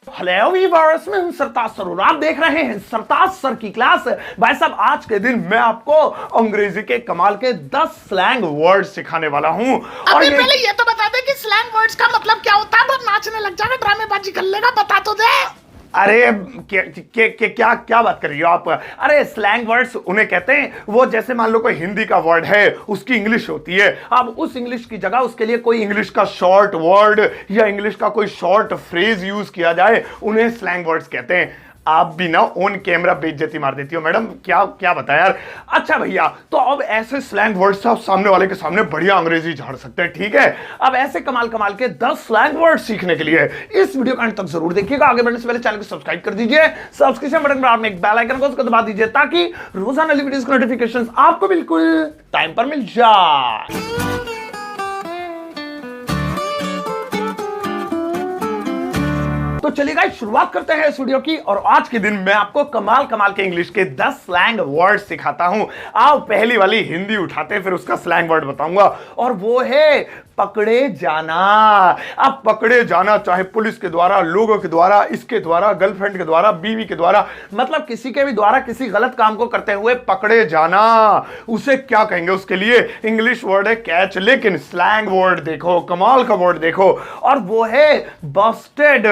Hello viewers, मैं हूं सरताज sir और आप देख रहे हैं सरताज सर की क्लास। भाई साहब, आज के दिन मैं आपको अंग्रेजी के कमाल के 10 स्लैंग वर्ड सिखाने वाला हूं। और पहले ये तो बता दे कि स्लैंग वर्ड्स का मतलब क्या होता है। बहुत नाचने लग जाएगा, ड्रामेबाजी कर लेगा, बता तो दे। अरे क्या बात कर रही हो आप? अरे स्लैंग वर्ड्स उन्हें कहते हैं वो जैसे मान लो कोई हिंदी का वर्ड है, उसकी इंग्लिश होती है। अब उस इंग्लिश की जगह उसके लिए कोई इंग्लिश का शॉर्ट वर्ड या इंग्लिश का कोई शॉर्ट फ्रेज यूज किया जाए, उन्हें स्लैंग वर्ड्स कहते हैं। आप भी ना ऑन कैमरा बेइज्जती मार देती हो मैडम, क्या बताया यार। अच्छा भैया, तो अब ऐसे स्लैंग वर्ड्स से आप सामने वाले के सामने बढ़िया अंग्रेजी झाड़ सकते हैं, ठीक है। अब ऐसे कमाल कमाल के 10 स्लैंग वर्ड सीखने के लिए इस वीडियो का अंत तक जरूर देखिएगा। आगे बढ़ने से पहले चैनल को सब्सक्राइब कर दीजिए, सब्सक्रिप्शन बटन पर आपने एक बेल आइकन को उसको दबा दीजिए ताकि रोजाना वीडियोस के नोटिफिकेशंस आपको बिल्कुल टाइम पर मिल जाए। तो चलिए गाइस, शुरुआत करते हैं इस वीडियो की। और आज के दिन मैं आपको कमाल कमाल के इंग्लिश के 10 स्लैंग वर्ड सिखाता हूं। आप पहली वाली हिंदी उठाते फिर उसका स्लैंग वर्ड बताऊंगा, और वो है पकड़े जाना। अब पकड़े जाना चाहे पुलिस के द्वारा, लोगों के द्वारा, इसके द्वारा, गर्लफ्रेंड के द्वारा, बीवी के द्वारा, मतलब किसी के भी द्वारा किसी गलत काम को करते हुए पकड़े जाना, उसे क्या कहेंगे? उसके लिए इंग्लिश वर्ड है कैच, लेकिन स्लैंग वर्ड देखो, कमाल का वर्ड देखो, और वो है बस्टेड।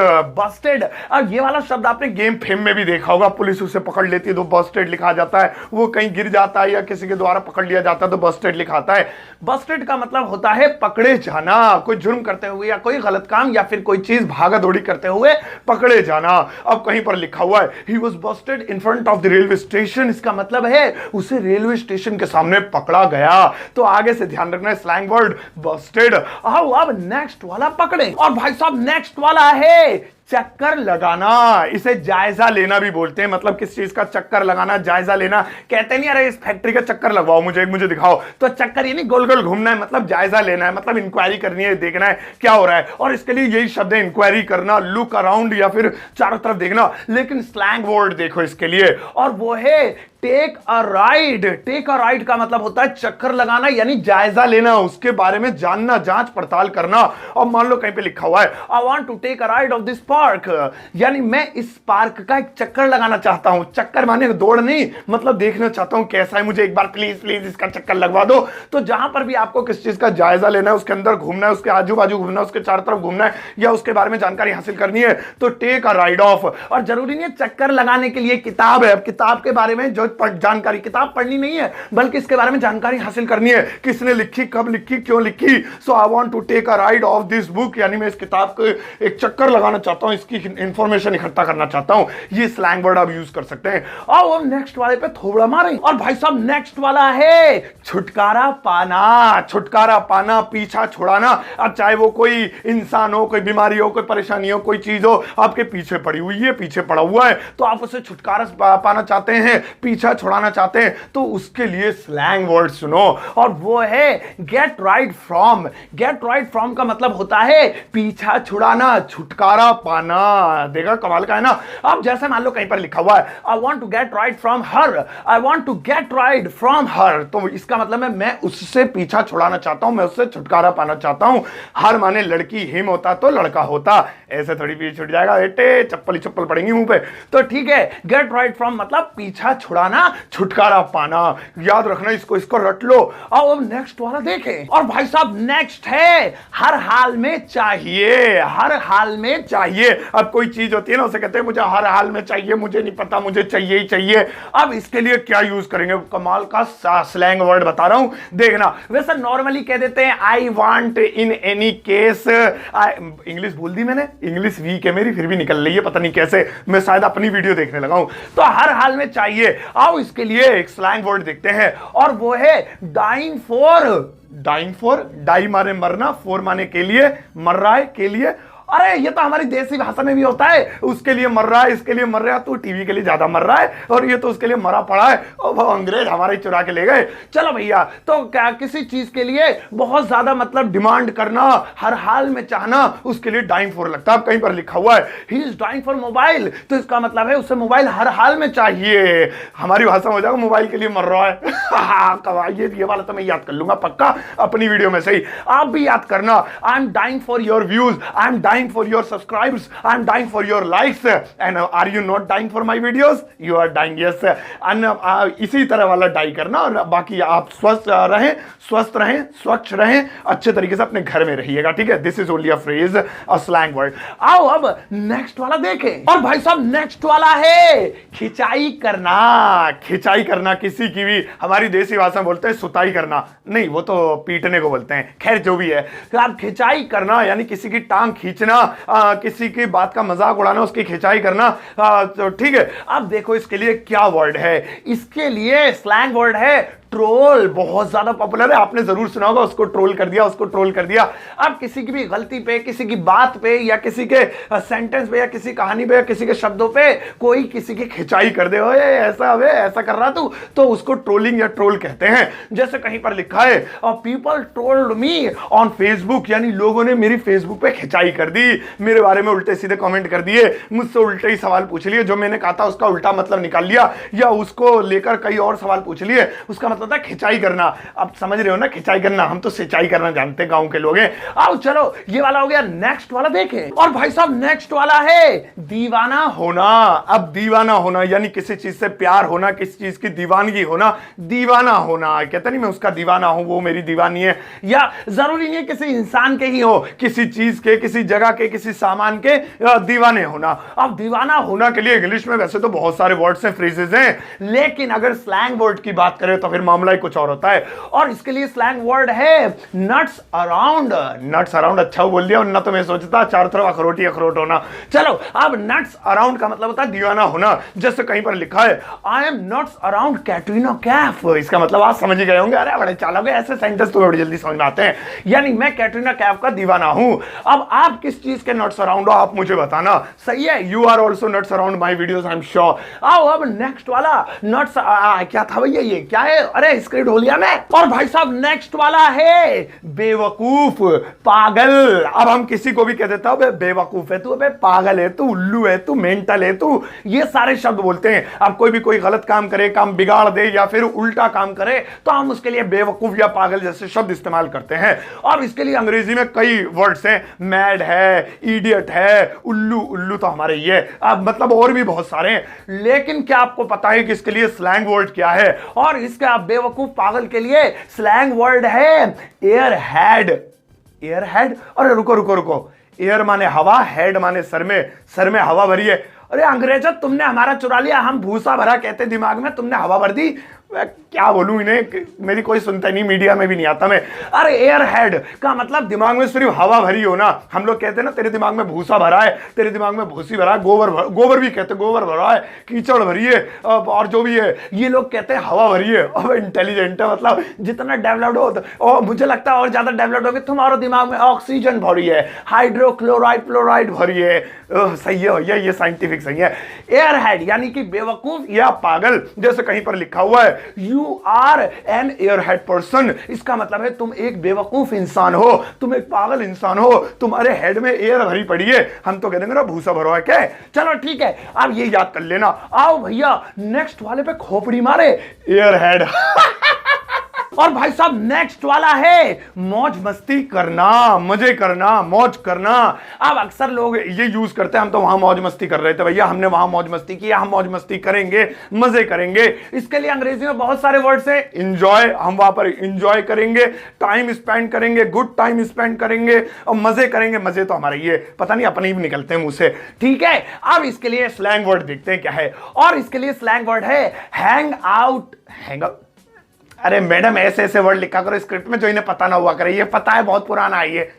बस्टेड, अब ये वाला शब्द आपने गेम फेम में भी देखा होगा। पुलिस उसे पकड़ लेती है तो बस्टेड लिखा जाता है, वो कहीं गिर जाता है या किसी के द्वारा पकड़ लिया जाता है तो बस्टेड लिखाता है। बस्टेड का मतलब होता है पकड़े जाना, कोई जुर्म करते हुए या कोई गलत काम या फिर कोई चीज भागा दौड़ी करते हुए पकड़े जाना। अब कहीं पर लिखा हुआ है he was Busted in front of the railway station, इसका मतलब है उसे रेलवे स्टेशन के सामने पकड़ा गया। तो आगे से ध्यान रखना है स्लैंग वर्ड बस्टेड। आओ अब नेक्स्ट वाला पकड़े, और भाई साहब नेक्स्ट वाला है चक्कर लगाना। इसे जायजा लेना भी बोलते हैं, मतलब किस चीज का चक्कर लगाना, जायजा लेना। कहते नहीं अरे इस फैक्ट्री का चक्कर लगवाओ, मुझे दिखाओ। तो चक्कर ये नहीं गोल गोल घूमना है, मतलब जायजा लेना है, मतलब इंक्वायरी करनी है, देखना है क्या हो रहा है। और इसके लिए यही शब्द है इंक्वायरी करना, लुक अराउंड या फिर चारों तरफ देखना। लेकिन स्लैंग वर्ड देखो इसके लिए, और वो है take a ride. Take a ride का मतलब होता है चक्कर लगाना, यानी जायजा लेना, उसके बारे में जानना, जांच पड़ताल करना। और मान लो कहीं पे लिखा हुआ है I want to take a ride of this park, यानी मैं इस पार्क का एक चक्कर लगाना चाहता हूं। चक्कर माने दौड़ नहीं, मतलब देखना चाहता हूं कैसा है, मुझे एक बार प्लीज इसका चक्कर लगवा दो। तो जहां पर भी आपको किस चीज का जायजा लेना है, उसके अंदर घूमना है, उसके आजू बाजू घूमना है, उसके चारों तरफ घूमना है, या उसके बारे में जानकारी हासिल करनी है, तो टेक अ राइड ऑफ। और जरूरी नहीं है चक्कर लगाने के लिए किताब है, अब किताब के बारे में जो जानकारी, किताब पढ़नी नहीं है बल्कि इसके बारे में जानकारी हासिल करनी है, किसने लिखी, कब लिखी, क्यों लिखी। So I want to take a ride of this book, यानी मैं इस किताब को एक चक्कर लगाना चाहता हूं, इसकी इंफॉर्मेशन इकट्ठा करना चाहता हूं। ये स्लैंग वर्ड आप यूज कर सकते हैं। और नेक्स्ट वाले पे थोड़ा मारें, और भाई साहब नेक्स्ट वाला है छुटकारा पाना। छुटकारा पाना, पीछा छुड़ाना। अब चाहे वो कोई इंसान हो, कोई बीमारी हो, कोई परेशानी हो, कोई चीज हो आपके पीछे पड़ी हुई है, पीछे पड़ा हुआ है, तो आप उसे छुटकारा पाना चाहते हैं, पीछा छुड़ाना चाहते हैं, तो उसके लिए स्लैंग वर्ड सुनो, और वो है gate right from. Gate right from का मतलब होता है पीछा छुड़ाना, छुटकारा पाना। देखा कमाल का है ना। अब जैसे मान लो कहीं पर लिखा हुआ है I want to get right from her, I want to get right from her, तो इसका मतलब है मैं उससे पीछा छुड़ाना चाहता हूं, मैं उससे छुटकारा पाना चाहता हूं। हर माने लड़की, हिम होता तो लड़का होता, ऐसे थोड़ी पीछे छुट जाएगा बेटे, चप्पल ही चप्पल पड़ेंगी मुंह पे। तो ठीक है, गेट राइट फ्रॉम मतलब पीछा छुड़ाना, छुटकारा पाना। याद रखना इसको रट लो। अब नेक्स्ट वाला देखें, और भाई साहब नेक्स्ट है हर हाल में चाहिए। हर हाल में चाहिए, अब कोई चीज होती है ना, उसे कहते हैं मुझे हर हाल में चाहिए, मुझे नहीं पता, मुझे चाहिए ही चाहिए। अब इसके लिए क्या यूज करेंगे? कमाल का स्लैंग वर्ड बता रहा हूं, देखना। वैसे नॉर्मली कह देते हैं I want in any case. English बोल दी मैंने, इंग्लिश वीक है मेरी, फिर भी निकल रही है, पता नहीं कैसे, मैं शायद अपनी वीडियो देखने लगा हूं। तो हर हाल में चाहिए। आओ इसके लिए एक स्लैंग वर्ड देखते हैं, और वो है dying for. Dying for, die माने मरना, फॉर माने के लिए, मर रहा है के लिए। अरे ये तो हमारी देसी भाषा में भी होता है, उसके लिए मर रहा है, इसके लिए मर रहा है, तो टीवी के लिए ज्यादा मर रहा है, और ये तो उसके लिए मरा पड़ा है, और वो अंग्रेज हमारे चुरा के ले गए। चलो भैया, तो क्या किसी चीज के लिए बहुत ज्यादा मतलब डिमांड करना, हर हाल में चाहना, उसके लिए डाइंग फॉर लगता है। कहीं पर लिखा हुआ है he is dying for mobile, तो इसका मतलब है उसे मोबाइल हर हाल में चाहिए। हमारी भाषा में हो जाएगा मोबाइल के लिए मर रहा है। ये वाला तो मैं याद कर लूंगा पक्का अपनी वीडियो में। सही, आप भी याद करना। I am dying for your views, I am dying for your subscribers, I'm dying for your likes, and are you not dying for my videos? You are dying, yes. इसी तरह वाला डाई करना, और बाकी आप स्वस्थ रहें, स्वच्छ रहें, अच्छे तरीके से अपने घर में रहिएगा, ठीक है? This is only a phrase, a slang word. आओ अब नेक्स्ट वाला देखें। और भाई साहब नेक्स्ट वाला है खिंचाई करना। खिंचाई करना किसी की भी, हमारी देसी भाषा में बोलते हैं सुताई करना, नहीं वो तो पीटने को बोलते हैं, खैर जो भी है। तो आप खिंचाई करना यानी किसी की टांग खींचना, किसी की बात का मजाक उड़ाना, उसकी खिंचाई करना, तो ठीक है। अब देखो इसके लिए क्या वर्ड है, इसके लिए स्लैंग वर्ड है ट्रोल। बहुत ज्यादा पॉपुलर है, आपने जरूर सुना होगा, उसको ट्रोल कर दिया, उसको ट्रोल कर दिया। अब किसी की भी गलती पे, किसी की बात पे, या किसी के सेंटेंस पे, या किसी कहानी पे, या किसी के शब्दों पे कोई किसी की खिंचाई कर दे, ओए ऐसा कर रहा तू, तो उसको ट्रोलिंग या ट्रोल कहते हैं। जैसे कहीं पर लिखा है people trolled me on Facebook, यानी लोगों ने मेरी फेसबुक पे खिंचाई कर दी, मेरे बारे में उल्टे सीधे कमेंट कर दिए, मुझसे उल्टे ही सवाल पूछ लिए, जो मैंने कहा था उसका उल्टा मतलब निकाल लिया, या उसको लेकर कई और सवाल पूछ लिए, उसका मतलब था खिंचाई करना। आप समझ रहे हो ना, खिंचाई करना, हम तो सिंचाई करना जानते हैं, गांव के लोग हैं। आओ चलो ये वाला हो गया, नेक्स्ट वाला देखें। और भाई साहब नेक्स्ट वाला है दीवाना होना। अब दीवाना होना यानी किसी चीज से प्यार होना, किसी चीज की दीवानगी होना, दीवाना होना। कहते नहीं मैं उसका दीवाना हूं, वो मेरी दीवानी है, या जरूरी नहीं है किसी इंसान के ही हो, किसी चीज के, किसी जगह के, किसी सामान के दीवाने होना। अब दीवाना होना के लिए इंग्लिश में वैसे तो बहुत सारे वर्ड्स हैं, फ्रेजेस हैं, लेकिन अगर स्लैंग वर्ड की बात करें तो फिर मामला ही कुछ और होता है। और इसके लिए स्लैंग वर्ड है नट्स अराउंड। नट्स अराउंड अच्छा बोल दिया, वरना तो मैं सोचता चारों तरफ अखरोट ही अखरोट होना। चलो अब नट्स अराउंड का मतलब होता है दीवाना होना। जैसे कहीं पर लिखा है I am nuts around Katrina Kaif, इसका मतलब आप समझ ही गए होंगे, अरे बड़े चालाक है, ऐसे सेंटेंस तो बड़ी जल्दी समझ में आते हैं, यानी मैं कैटरीना कैफ का दीवाना हूं। अब आप किस चीज के नट्स अराउंड हो, आप मुझे बताना, सही है? You are also nuts around my videos, I am sure. आओ अब नेक्स्ट वाला नट्स, क्या था भैया, ये क्या है? अरे स्क्रिप्ट हो लिया मैं। और भाई साहब नेक्स्ट वाला है बेवकूफ, पागल। अब हम किसी को भी कह देता हूं बेवकूफ है तू, अबे पागल है तू, उल्लू है तू, मेंटल है तू, ये सारे शब्द बोलते हैं। अब कोई भी कोई गलत काम करे, काम बिगाड़ दे, या फिर उल्टा काम करे, तो हम उसके लिए बेवकूफ या पागल जैसे शब्द इस्तेमाल करते हैं। और इसके लिए अंग्रेजी में कई वर्ड्स हैं, मैड है, इडियट है, उल्लू, उल्लू तो हमारे ये, अब मतलब और भी बहुत सारे हैं। लेकिन क्या आपको पता है कि इसके लिए स्लैंग वर्ड क्या है? और इसका बेवकूफ पागल के लिए स्लैंग वर्ड है एयर हेड। एयर हेड, अरे रुको रुको रुको, एयर माने हवा, हेड माने सर में हवा भरी है। अरे अंग्रेजों तुमने हमारा चुरा लिया, हम भूसा भरा कहते दिमाग में, तुमने हवा भर दी। क्या बोलूं इन्हें, मेरी कोई सुनता नहीं, मीडिया में भी नहीं आता मैं। अरे एयर हेड का मतलब दिमाग में सिर्फ हवा भरी हो ना। हम लोग कहते हैं ना तेरे दिमाग में भूसा भरा है, तेरे दिमाग में भूसी भरा है, गोबर भी कहते हैं, गोबर भरा है, कीचड़ भरी है, और जो भी है, ये लोग कहते हैं हवा भरी है। अब इंटेलिजेंट है, मतलब जितना डेवलप्ड हो, और मुझे लगता है और ज्यादा डेवलप्ड होगी, तुम्हारे दिमाग में ऑक्सीजन भरी है, हाइड्रोक्लोराइड फ्लोराइड भरी है। सही है भैया, ये साइंटिफिक सही है। एयर हेड यानी कि बेवकूफ या पागल। जैसे कहीं पर लिखा हुआ है यू आर एन एयरहेड पर्सन, इसका मतलब है तुम एक बेवकूफ इंसान हो, तुम एक पागल इंसान हो, तुम्हारे हेड में एयर भरी पड़ी है। हम तो कह देंगे ना भूसा भरो है क्या? चलो ठीक है, अब ये याद कर लेना। आओ भैया नेक्स्ट वाले पे खोपड़ी मारे, एयर हेड। और भाई साहब नेक्स्ट वाला है मौज मस्ती करना, मजे करना, मौज करना। अब अक्सर लोग ये यूज करते हैं हम तो वहां मौज मस्ती कर रहे थे भैया, हमने वहां मौज मस्ती की, हम मौज मस्ती करेंगे, मजे करेंगे। इसके लिए अंग्रेजी में बहुत सारे वर्ड्स हैं। एंजॉय, हम वहां पर एंजॉय करेंगे, टाइम स्पेंड करेंगे, गुड टाइम स्पेंड करेंगे, और मजे करेंगे। मजे तो हमारे ये पता नहीं अपने ही निकलते हैं मुंह से, ठीक है। अब इसके लिए स्लैंग वर्ड देखते हैं क्या है। और इसके लिए स्लैंग वर्ड है हैंग आउट। हैंग आउट, अरे मैडम ऐसे वर्ड लिखा करो स्क्रिप्ट में जो इन्हें पता ना हुआ करे, ये पता है बहुत पुराना है ये।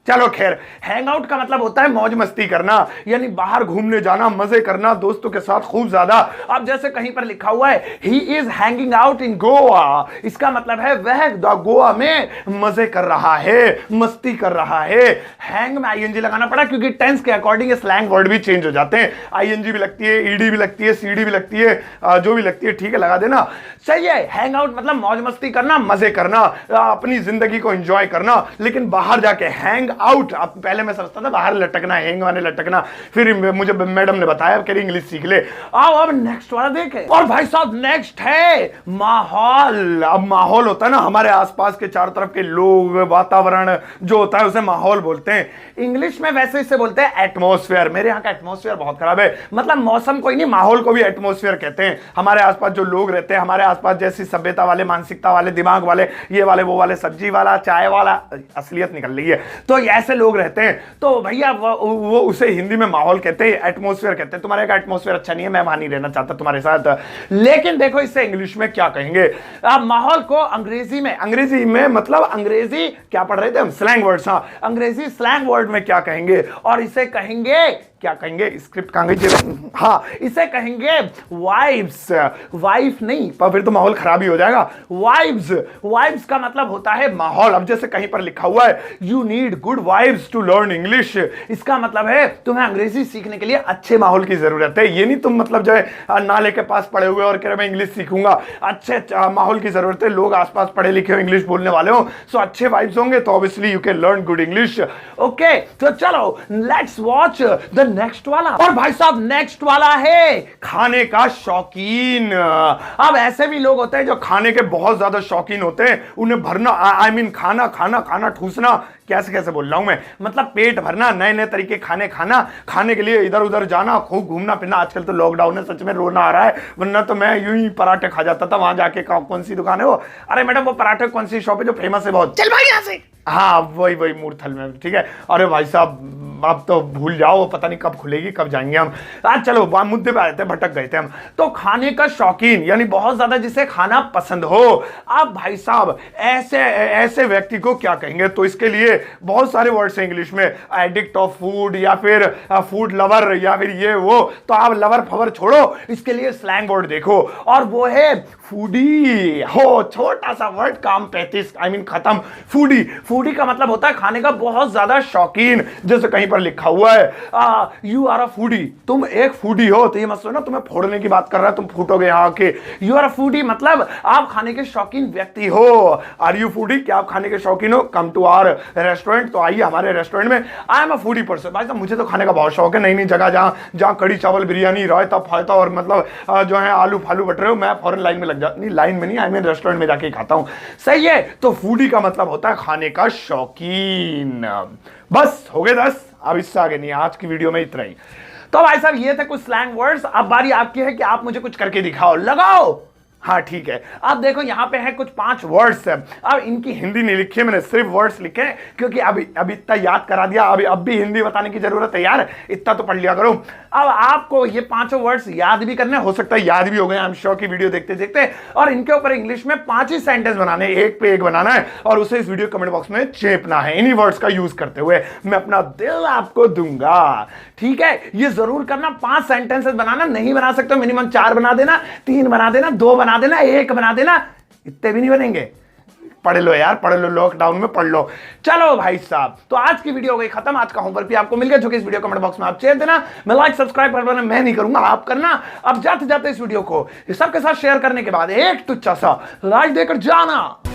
चलो खैर, हैंग आउट का मतलब होता है मौज मस्ती करना, यानी बाहर घूमने जाना, मजे करना दोस्तों के साथ खूब ज्यादा। अब जैसे कहीं पर लिखा हुआ है he is hanging out in Goa, इसका मतलब है वह गोवा में मजे कर रहा है, मस्ती कर रहा है। हैंग में आईएनजी लगाना पड़ा क्योंकि टेंस के अकॉर्डिंग स्लैंग वर्ड भी चेंज हो जाते हैं। आईएनजी भी लगती है, ईडी भी लगती है, सीडी भी लगती है, जो भी लगती है, ठीक है, लगा देना। सही है, हैंग आउट मतलब मौज मस्ती करना, मजे करना, अपनी जिंदगी को एंजॉय करना। लेकिन बाहर जाके हैंग आउट। अब पहले मैं समझता था बाहर लटकना, हैंग माने लटकना, फिर मुझे मैडम ने बताया कह रही इंग्लिश सीख ले। आओ अब नेक्स्ट वाला देखें। और भाई साहब नेक्स्ट है माहौल। अब माहौल होता है ना, हमारे आसपास के चारों तरफ के लोग, वातावरण जो होता है उसे माहौल बोलते हैं। इंग्लिश में वैसे इसे बोलते हैं एटमॉस्फेयर। मेरे यहाँ का एटमॉस्फेयर बहुत खराब है, मतलब मौसम कोई नहीं, माहौल को भी एटमॉस्फेयर कहते हैं। हमारे आसपास जो लोग रहते हैं, हमारे आसपास जैसी सभ्यता वाले, मानसिकता वाले, दिमाग वाले, ये वाले वो वाले, सब्जी वाला, चाय वाला, असलियत निकल रही है, तो ऐसे लोग रहते हैं, तो भैया वो उसे हिंदी में माहौल कहते हैं, एटमॉस्फेयर कहते हैं। तुम्हारे का एटमॉस्फेयर अच्छा नहीं है, मैं वहां नहीं रहना चाहता तुम्हारे साथ। लेकिन देखो इससे इंग्लिश में क्या कहेंगे। आप माहौल को अंग्रेजी में मतलब अंग्रेजी क्या पढ़ रहे थे हम, स्लैंग वर्ड्स। हाँ, अंग्रेजी स्लैंग वर्ड में क्या कहेंगे, और इसे कहेंगे क्या कहेंगे, स्क्रिप्ट कहां गई? हाँ, इसे कहेंगे वाइब्स। वाइफ नहीं, पर फिर तो माहौल खराब ही हो जाएगा। वाइब्स, वाइब्स का मतलब होता है माहौल। अब जैसे कहीं पर लिखा हुआ है you need good vibes to learn English, इसका मतलब है तुम्हें अंग्रेजी सीखने के लिए अच्छे माहौल की जरूरत है। ये नहीं तुम मतलब जो है नाले के पास पड़े हुए और कह रहे मैं इंग्लिश सीखूंगा। अच्छे माहौल की जरूरत है, लोग आसपास पढ़े लिखे हो, इंग्लिश बोलने वाले हो, सो अच्छे वाइब्स होंगे तो obviously you can learn good English. Okay, तो चलो लेट्स वॉच द नेक्स्ट वाला। और भाई साहब नेक्स्ट वाला है खाने का शौकीन। अब ऐसे भी लोग होते हैं जो खाने के बहुत ज्यादा शौकीन होते हैं, उन्हें भरना आई मीन खाना खाना खाना ठूसना, कैसे बोल रहा हूं मैं, मतलब पेट भरना, नए नए तरीके खाने खाना, खाने के लिए इधर उधर जाना, खूब घूमना फिरना। आजकल तो लॉकडाउन है, सच में रोना आ रहा है, वरना तो मैं यूं ही पराठे खा जाता था वहां जाके। कौन सी दुकान है वो? अरे मैडम वो पराठे कौन सी शॉप है जो फेमस है बहुत? चल भाई यहाँ से। हाँ वही मूर्थल में, ठीक है। अरे भाई साहब अब तो भूल जाओ, पता नहीं कब खुलेगी, कब जाएंगे हम। आज चलो मुद्दे पे आए थे, भटक गए थे हम। तो खाने का शौकीन यानी बहुत ज्यादा जिसे खाना पसंद हो। अब भाई साहब ऐसे व्यक्ति को क्या कहेंगे? तो इसके लिए बहुत सारे वर्ड्स हैं इंग्लिश में, एडिक्ट ऑफ फूड या फिर फूड लवर या फिर ये वो। तो आप लवर फवर छोड़ो, इसके लिए स्लैंग वर्ड देखो, और वो है फूडी। हो, छोटा सा वर्ड, काम 35 आई मीन खत्म। फूडी, फूडी का मतलब होता है खाने का बहुत ज्यादा शौकीन। जैसे कहीं पर लिखा हुआ है यू आर अ फूडी, तुम एक फूडी हो। तो ये मत सोचना तुम्हें फोड़ने की बात कर रहा है, तुम फूटोगे यहाँ के। यू आर अ फूडी मतलब आप खाने के शौकीन व्यक्ति हो। आर यू फूडी, क्या आप खाने के शौकीन हो? कम टू आवर रेस्टोरेंट, तो आइए हमारे रेस्टोरेंट में। I am a foodie person. भाई साहब मुझे तो खाने का बहुत शौक है, नई नई जगह जहाँ कड़ी चावल बिरयानी रायता फायता और मतलब जो है आलू फालू बट रहे हो, मैं फौरन लाइन में लग जाता, नहीं लाइन में नहीं, आई मीन रेस्टोरेंट में जाके खाता हूं। सही है, तो फूडी का मतलब होता है खाने का शौकीन। बस हो गए 10, अब इससे आगे नहीं, आज की वीडियो में इतना ही। तो भाई साहब ये थे कुछ स्लैंग वर्ड्स। अब बारी आपकी है कि आप मुझे कुछ करके दिखाओ, लगाओ। हाँ ठीक है, अब देखो यहाँ पे है कुछ 5 वर्ड्स है। अब इनकी हिंदी नहीं लिखी है मैंने, सिर्फ वर्ड्स लिखे हैं, क्योंकि अभी इतना याद करा दिया, अब भी हिंदी बताने की जरूरत है यार, इतना तो पढ़ लिया करो। अब आपको ये 5 वर्ड्स याद भी करने, हो सकता है याद भी हो गए, आई एम श्योर की वीडियो देखते देखते। और इनके ऊपर इंग्लिश में 5 ही सेंटेंस बनाने, एक पे एक बनाना है, और उसे इस वीडियो कमेंट बॉक्स में चेपना है। इन्हीं वर्ड्स का यूज करते हुए मैं अपना दिल आपको दूंगा, ठीक है। ये जरूर करना, 5 सेंटेंसेस बनाना, नहीं बना सकते मिनिमम 4 बना देना, 3 बना देना, 2 बना देना, 1 बना देना, इतने भी नहीं बनेंगे। पढ़ लो यार, पढ़ लो, लॉकडाउन में पढ़ लो। चलो भाई साहब, तो आज की वीडियो हो गई खत्म। आज का होमवर्क भी आपको मिल गया, जो कि इस वीडियो कमेंट बॉक्स में आप शेयर देना। मैं लाइक सब्सक्राइब करना मैं नहीं करूंगा, आप करना। अब जाते जाते इस वीडियो को सबके साथ शेयर करने के बाद एक टुच्चा सा लाइक देकर जाना।